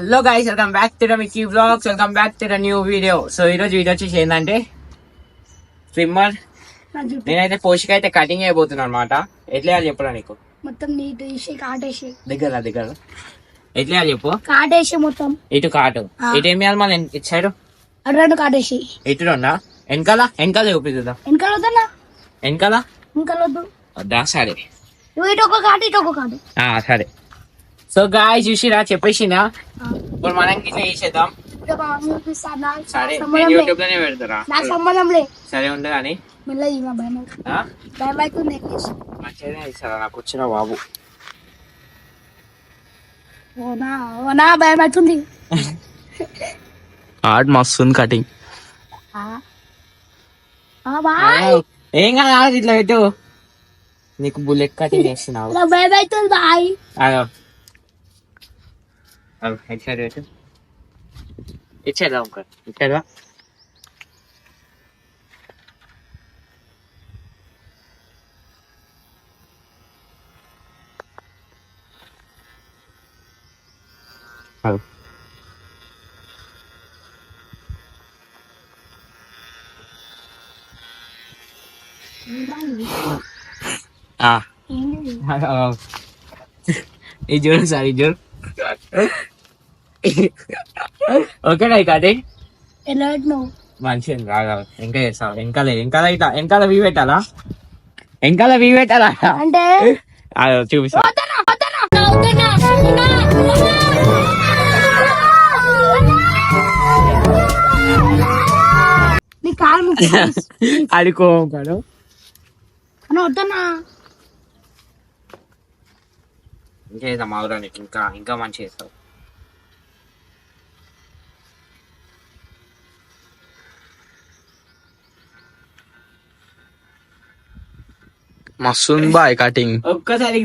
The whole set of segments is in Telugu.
Hello guys, welcome back to the Mickey vlogs. Welcome back to the new video. So ఈరోజు వీడియో వచ్చేసి ఏంటంటే ట్రిమ్మర్. నేనైతే పోషిక అయితే కటింగ్ అయిపోతున్నాను అనమాట. ఎట్లా వేయాలి చెప్పరా నీకు? మొత్తం నీట్ వేసి కాటేసి దగ్గర ఎట్లా వేయాలి చెప్పు. కాటేసి మొత్తం ఇటు కాటు, ఇటు ఏం వేయాలి మళ్ళీ ఇటు సైడ్ రెండు కాటేసి ఇటు రెండా? వెనకాల చూపిద్దా? వెనకాల వద్దన్నా, వెనకాల వద్దు. వద్దా? సరే, ఇటు ఒక కాటు ఇటు ఒక కాటు. సరే. సో గాయ్ చూసిరా, చెప్పేసినా. ఇప్పుడు మనం గిట్లా చేసేద్దాం. సరే, నేను యూట్యూబ్ లోనే పెడతారా? నాకు సంబంధం లే. సరే ఉండు కానీ మంచిగానే ఇస్తారా నాకు వచ్చిన బాబు. భయం అవుతుంది. ఆర్ట్ మస్తు కటింగ్. ఏం కాదు, ఇట్లా పెట్టు. నీకు బుల్లెట్ కటింగ్ చేస్తున్నావు. భయం అవుతుంది బాయ్. ఇచ్చేదా ఇచ్చేదా? ఇది చూడు సార్, ఇది చూడు. ఓకేనా కాదే? మంచిగా రాగా ఇంకా చేస్తావు. వెనకాల వీ పెట్టాలా? వెనకాల వీ పెట్టాలా అంటే చూపిస్తా. అడుకోడు వద్దన్నా. ఇంకేద్దాం అవడానికి, ఇంకా మంచి చేస్తావు. మస్తు బాయ్ కటింగ్. ఒక్కసారి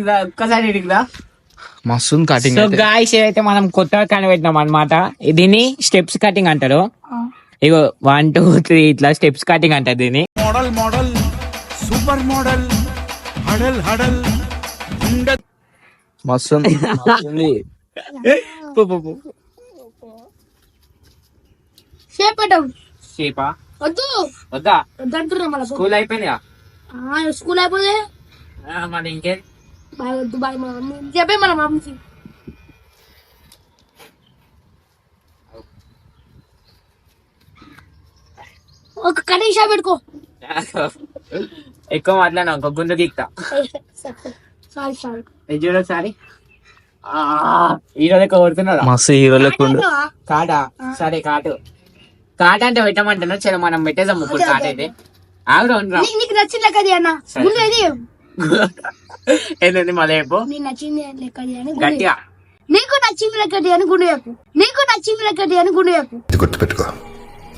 మస్తు కటింగ్. సో గాయ్స్, అయితే మనం కొత్తగా కనిపెట్టినాం అనమాట. దీన్ని స్టెప్స్ కటింగ్ అంటారు. ఇగో 1 2 3 ఇట్లా స్టెప్స్ కటింగ్ అంటారు దీన్ని. మోడల్ సూపర్ మోడల్ హడల్ మస్తు షేపా వద్దు వద్దా? వద్దంటున్నా. మళ్ళీ స్కూల్ అయిపోయిందిగా. స్కూల్ అయిపోతే మరి ఇంకే బాయ్ వద్దు. బాయ్ చెప్పే మన మామకి. ఒక కనీషా పెట్టుకో. ఎక్కువ మాట్లాడినా ఒక గుండు గీక్తా. సారీ చూడ సారీ. హీరో లెక్క కొడుతున్నారా? మస్తు హీరో లెక్క. కాటా? సరే కాటు అంటే పెట్టమంటున్నా. సరే మనం పెట్టేసాం ఇప్పుడు. కాట అయితే నీకు నచ్చిన లెక్కది అన్న. ఏంటండి మళ్ళీ చెప్పు. నీకు నచ్చింది లెక్కది అని గట్టిగా. నీకు నచ్చింది లెక్కది అని గుండు చెప్పు. నీకు నచ్చింది లెక్కది అని గుండు చెప్పు. గుర్తుపెట్టుకో,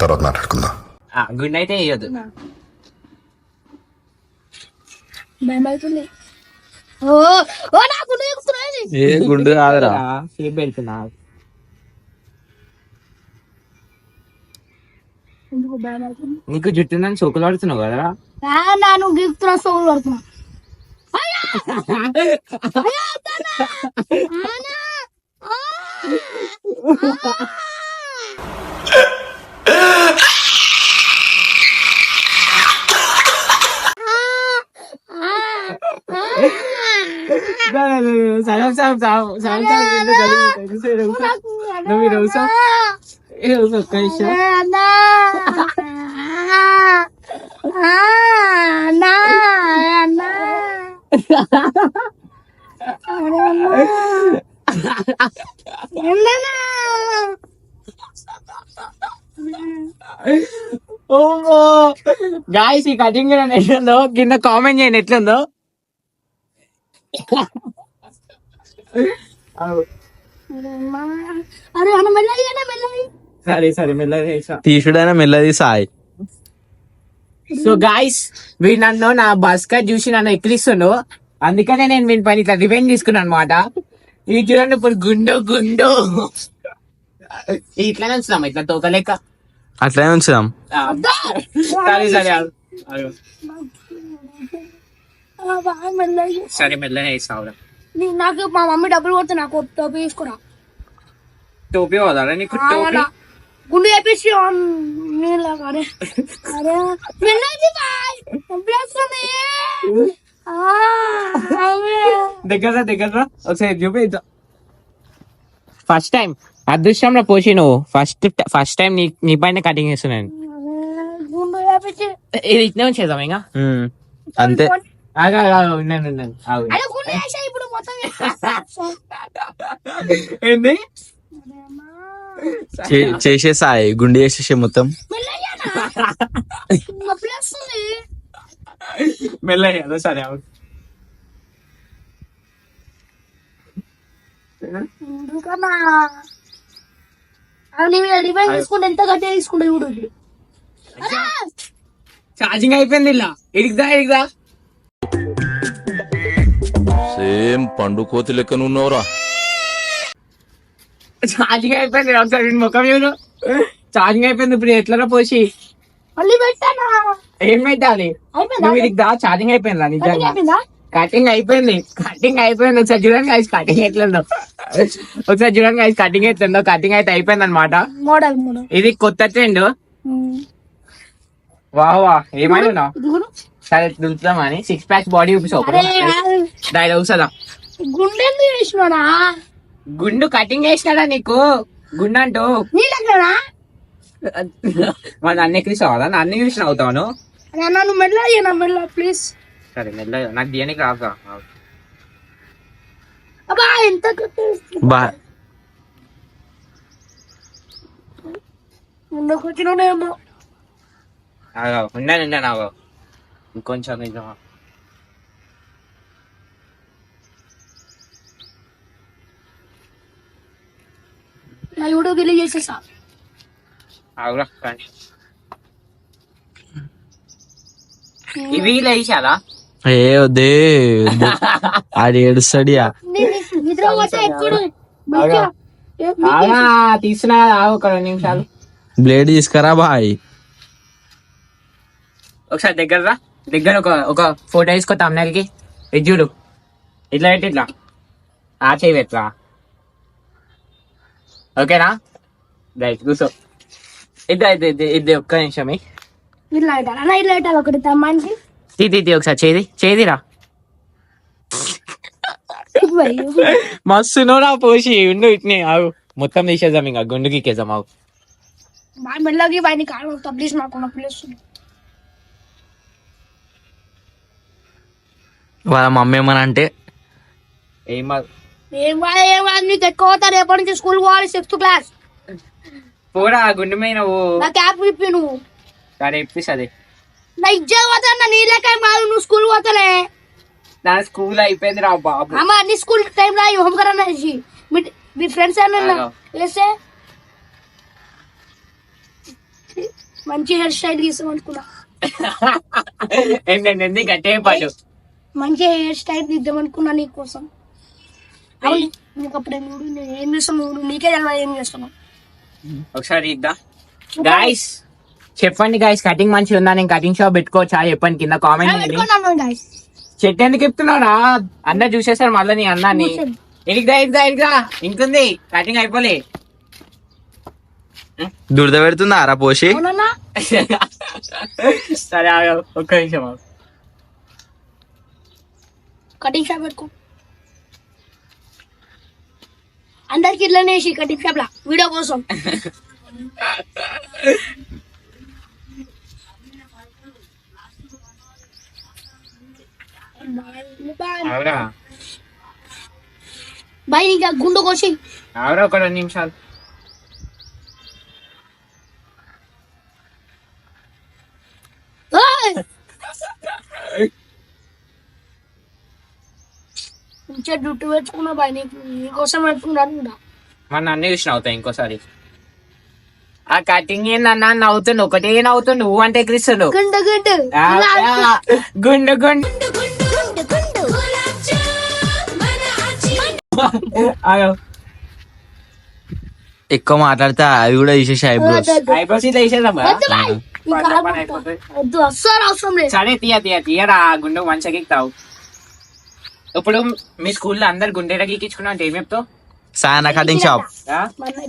తర్వాత మాట్లాడుకుందాం. గుండె అయితే వేయొద్దు. భయం అవుతుంది. ఓ నా గుండు ఎక్కుతున్నది. ఏ గుండు కాదురా, షేప్ పెడుతున్నా. ఎందుకు భయం అవుతుంది? నీకు జుట్టు నన్ను సోకులు పడుతున్నావు కదరా. నువ్వు గీకుతున్నా, సోకులు పడుతున్నా. గాయస్, ఈ కటింగ్ ఎట్లుందో కింద కామెంట్ చేయండి ఎట్లుందో. సరే మెల్లగా తీసుడైనా మెల్లది సాయి. సో గాయస్, వీడు నన్ను నా బస్ కట్ చూసి నన్ను ఎక్కిరిస్తుండు. అందుకనే నేను వీని పని ఇట్లా రివెంజ్ తీసుకున్నాను అనమాట. ఇది చూడండి ఇప్పుడు గుండు ఇట్లానే ఉంచుదాం, ఇట్లా తోక లెక్క అట్లనే ఉంచుదాం. సరే మెల్లగా వేస్తావు. నాకు మా మమ్మీ డబ్బులు కొడుతు నాకు టోపీ తీసుకురా. టోపీ వదరా నీకు టోపీ గుండు వేపించి నీళ్ళగా అరే అరే మెల్లది బాయ్ బ్లస్సుని దగ్గర ఒకసారి చూపిద్దాం. ఫస్ట్ టైం అదృష్టంలో పోసి నువ్వు ఫస్ట్ టైం నీ పైన కటింగ్ చేస్తున్నాను. గుండు వేపించి ఇది ఇట్నే ఉంచేద్దాం ఇంకా. అంతే ఉన్నాను అరే గుండు వేసా ఇప్పుడు మొత్తం ఏంది చేసే సాయి గుండె చేసేసే మొత్తం. మెల్లయ్యానా బ్లస్సుని మెల్లగా సరే అవును. ఎందుకన్నా రివైజ్ తీసుకుంటే ఎంత గట్టిగా తీసుకుంటే చూడు ఛార్జింగ్ అయిపోయింది ఇలా ఇడికిదా సేమ్ పండు కోతి లెక్కనున్నవరా. ఛార్జింగ్ అయిపోయింది ఒకసారి వీడి ముఖం చూడు. ఛార్జింగ్ అయిపోయింది ఇప్పుడు ఎట్లా పోసి మళ్ళీ పెట్టానా ఏం పెట్టాలి అయిపోయిందా నువ్వు ఇడికిదా ఛార్జింగ్ అయిపోయిందా నిజంగా అయిపోయిందా కటింగ్ అయిపోయింది ఒకసారి చూడండి గైస్ కటింగ్ ఎట్లుందో ఒకసారి చూడండి గైస్ కటింగ్ ఎట్లుందో. కటింగ్ అయితే అయిపోయింది అనమాట. మోడల్ ఇది కొత్త ట్రెండ్. వా ఏమైనా ఇది కూడా సరే దులుపుదామని 6 ప్యాక్ బాడీ చూపిస్తావు దాని ఔషధం గుండె ఎందుకు వేసినాడా గుండు కటింగ్ వేసినాడా నీకు గుండు అంటూ నీ దగ్గర మన అన్ని ఎక్కిరిస్తావు కదా అన్ని చూసిన అవుతాను. నన్ను మెల్ల ప్లీజ్ సరే మెల్లగా నాకు దీనికి రాక అబ్బా ఎంత గట్టి బా ముందుకు వచ్చినాడేమో ఉన్నాను ఇంకొంచెం నిజమా నా యూట్యూబ్ రిలీజ్ చేసేసా ఆగురా కానీ ఇవి లేచాలా ఏ వద్దే ఆడు ఏడుస్తాడియా. నిద్ర పోతే ఎప్పుడు తీసినా ఒక 2 నిమిషాలు బ్లేడ్ తీసుకురా బాయ్. ఒకసారి దగ్గర ఒక ఫోటో తీసుకో తమ్ముకి. ఇది చూడు ఇట్లా పెట్టి ఇట్లా ఆ చేయి పెట్టరా ఓకేనా రైట్ కూర్చో. ఇది ఒక్క నిమిషం ఇట్లా పెట్టాలి ఇట్లా పెట్టాలి ఒకటి తమ్మానికి తీ ఒకసారి చేదిరా మస్తు నోరా పోసి ఉండు ఇట్నే ఆగు మొత్తం తీసేద్దాం ఇంకా గుండుకి ఎక్కేద్దాం ఆగు. బాగా మెల్లకి బయట కాలం తప్లీస్ నాకు ప్లేస్ వాళ్ళ మమ్మీ ఏమని అంటే ఏం ఏం నీకు ఎక్కువ అవుతారు ఎప్పటి నుంచి స్కూల్ పోవాలి 6th క్లాస్ పోరా గుండు మీద నా క్యాప్ విప్పి నువ్వు సరే ఇప్పిస్తుంది నా ఇజ్జత్ పోతా నీ లెక్క కాదు నువ్వు స్కూల్ పోతానే నా స్కూల్ అయిపోయింది రా బాబు. అమ్మ అన్ని స్కూల్ టైం రా హోంవర్క్ అన్న చేసి మీ ఫ్రెండ్స్ అన్న వేస్తే మంచి హెయిర్ స్టైల్ తీసామనుకున్నా ఏంటంటే గట్టే పాటు మంచి హెయిర్ స్టైల్ తీద్దామనుకున్నా నీకోసం నీకు అప్పుడు నేను ఏం చేస్తాను నీకే తెలియదు ఏం చేస్తాను ఒకసారి ఇద్దా గాయస్ చెప్పండి గాయస్ కటింగ్ మంచిగా ఉందా నేను కటింగ్ షాప్ పెట్టుకోవచ్చా చెప్పండి కింద కామెంట్. చెట్టు ఎందుకు చెప్తున్నారా అందరు చూసేసారు మళ్ళీ నీ అన్నాన్ని. ఇరిగ్దా ఇంకుంది కటింగ్ అయిపోలే. దురద పెడుతుందా అరా పోసి. సరే ఒక్క నిమిషం కటింగ్ షాప్ పెట్టుకో అందరికి ఇట్లనే కటింగ్ షాప్ లా వీడియో కోసం అవురా బాయ్ ఇంకా గుండు కోసి అవురా ఒక 2 నిమిషాలు మంచిగా జుట్టు పెట్టుకున్నా బాయ్ నీకోసం పెట్టుకున్నాను మన అన్ని చూసిన అవుతాయి ఇంకోసారి. ఆ కటింగ్ ఏందన్నా నవ్వుతుండు ఒకటే నవ్వుతుండు నువ్వు అంటే ఎక్కిరిస్తుండు గుండు గుండు ఎక్కువ మాట్లాడితే అవి కూడా తీసేసి ఐబ్రోస్. ఐబ్రోస్ ఇట్లా వేసేద్దాం వద్దు అస్సలు అవసరం లేదు సరే తీయరా గుండు మంచిగా ఎక్కుతావు. ఇప్పుడు మీ స్కూల్లో అందరు గుండెలా గీకించుకున్నా అంటే ఏం చెప్తావు సాయన కటింగ్ షాప్.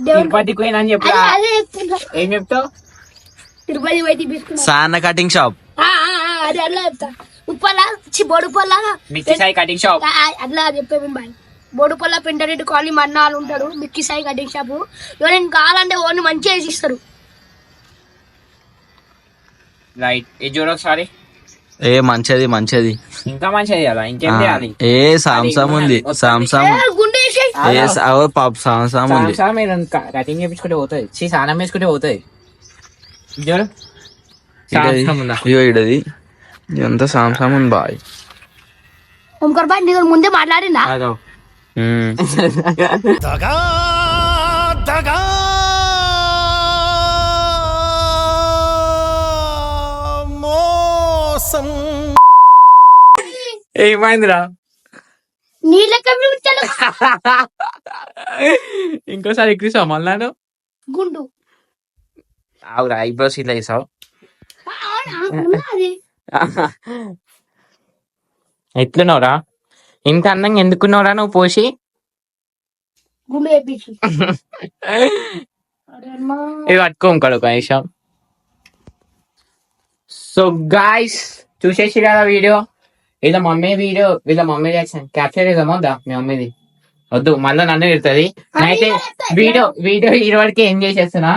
తిరుపతికి పోయినా అని చెప్పా. అదే చెప్తున్నా. ఏం చెప్తావు? తిరుపతి పోయి తీసుకున్నా. సాయన కటింగ్ షాప్. అదే అట్లా చెప్తా. ఉప్పల్లా బొడుపల్లా మిర్చి సాయి కటింగ్ షాప్. అట్లా చెప్పే బాయ్. బోడుపల్ల పెంటరెడ్డి కాలనీ మన్నాలు ఉంటాడు. Mickey Sai cutting shop. ఎవరైనా కావాలంటే ఓన్ మంచిగా వేసి ఇస్తారు. రైట్. ఇది చూడ ఒకసారి. ఏ మంచిది మంచిది. ఇంకా మంచిది కదా, ఇంకేం చేయాలి? ఏ సామ్సంగ్ ఉంది. సామ్సంగ్ గుండె వేసి సామ్సంగ్ ఉంది. మీరు కటింగ్ చేయించుకుంటే పోతుంది. స్నానం వేసుకుంటే పోతుంది. చూడు సామ్సంగ్ ఉందా? ఇగో ఇడది ఇదంతా సామ్సంగ్ ఉంది బాయ్. ఓంకర్ బాయ్ నీతో ముందే మాట్లాడిందా? అదో దగా దగా మోసం. ఏమైందిరా? నీ లెక్క పిలుస్తాను. ఇంకోసారి ఎక్కిసా మళ్ళా గుండు ఆవురా. ఐబ్రోస్ ఇట్లా వేసావు. అది ఎట్లున్నావురా? ఇంత అందంగా ఎందుకున్నావురా నువ్వు పోసి? గుండు వేపించి ఇవి పట్టుకో ఇంకోటి ఒక నిమిషం. సో గాయ్స్ చూసేసి కదా వీడియో. వీళ్ళ మమ్మీ వీడియో, వీళ్ళ మమ్మీ రియాక్షన్ క్యాప్చర్ చేద్దామా వద్దా? మీ మమ్మీది వద్దు, మళ్ళీ నన్ను తిడుతుంది. అయితే వీడియో ఈ వరకు ఏం చేసేస్తున్నా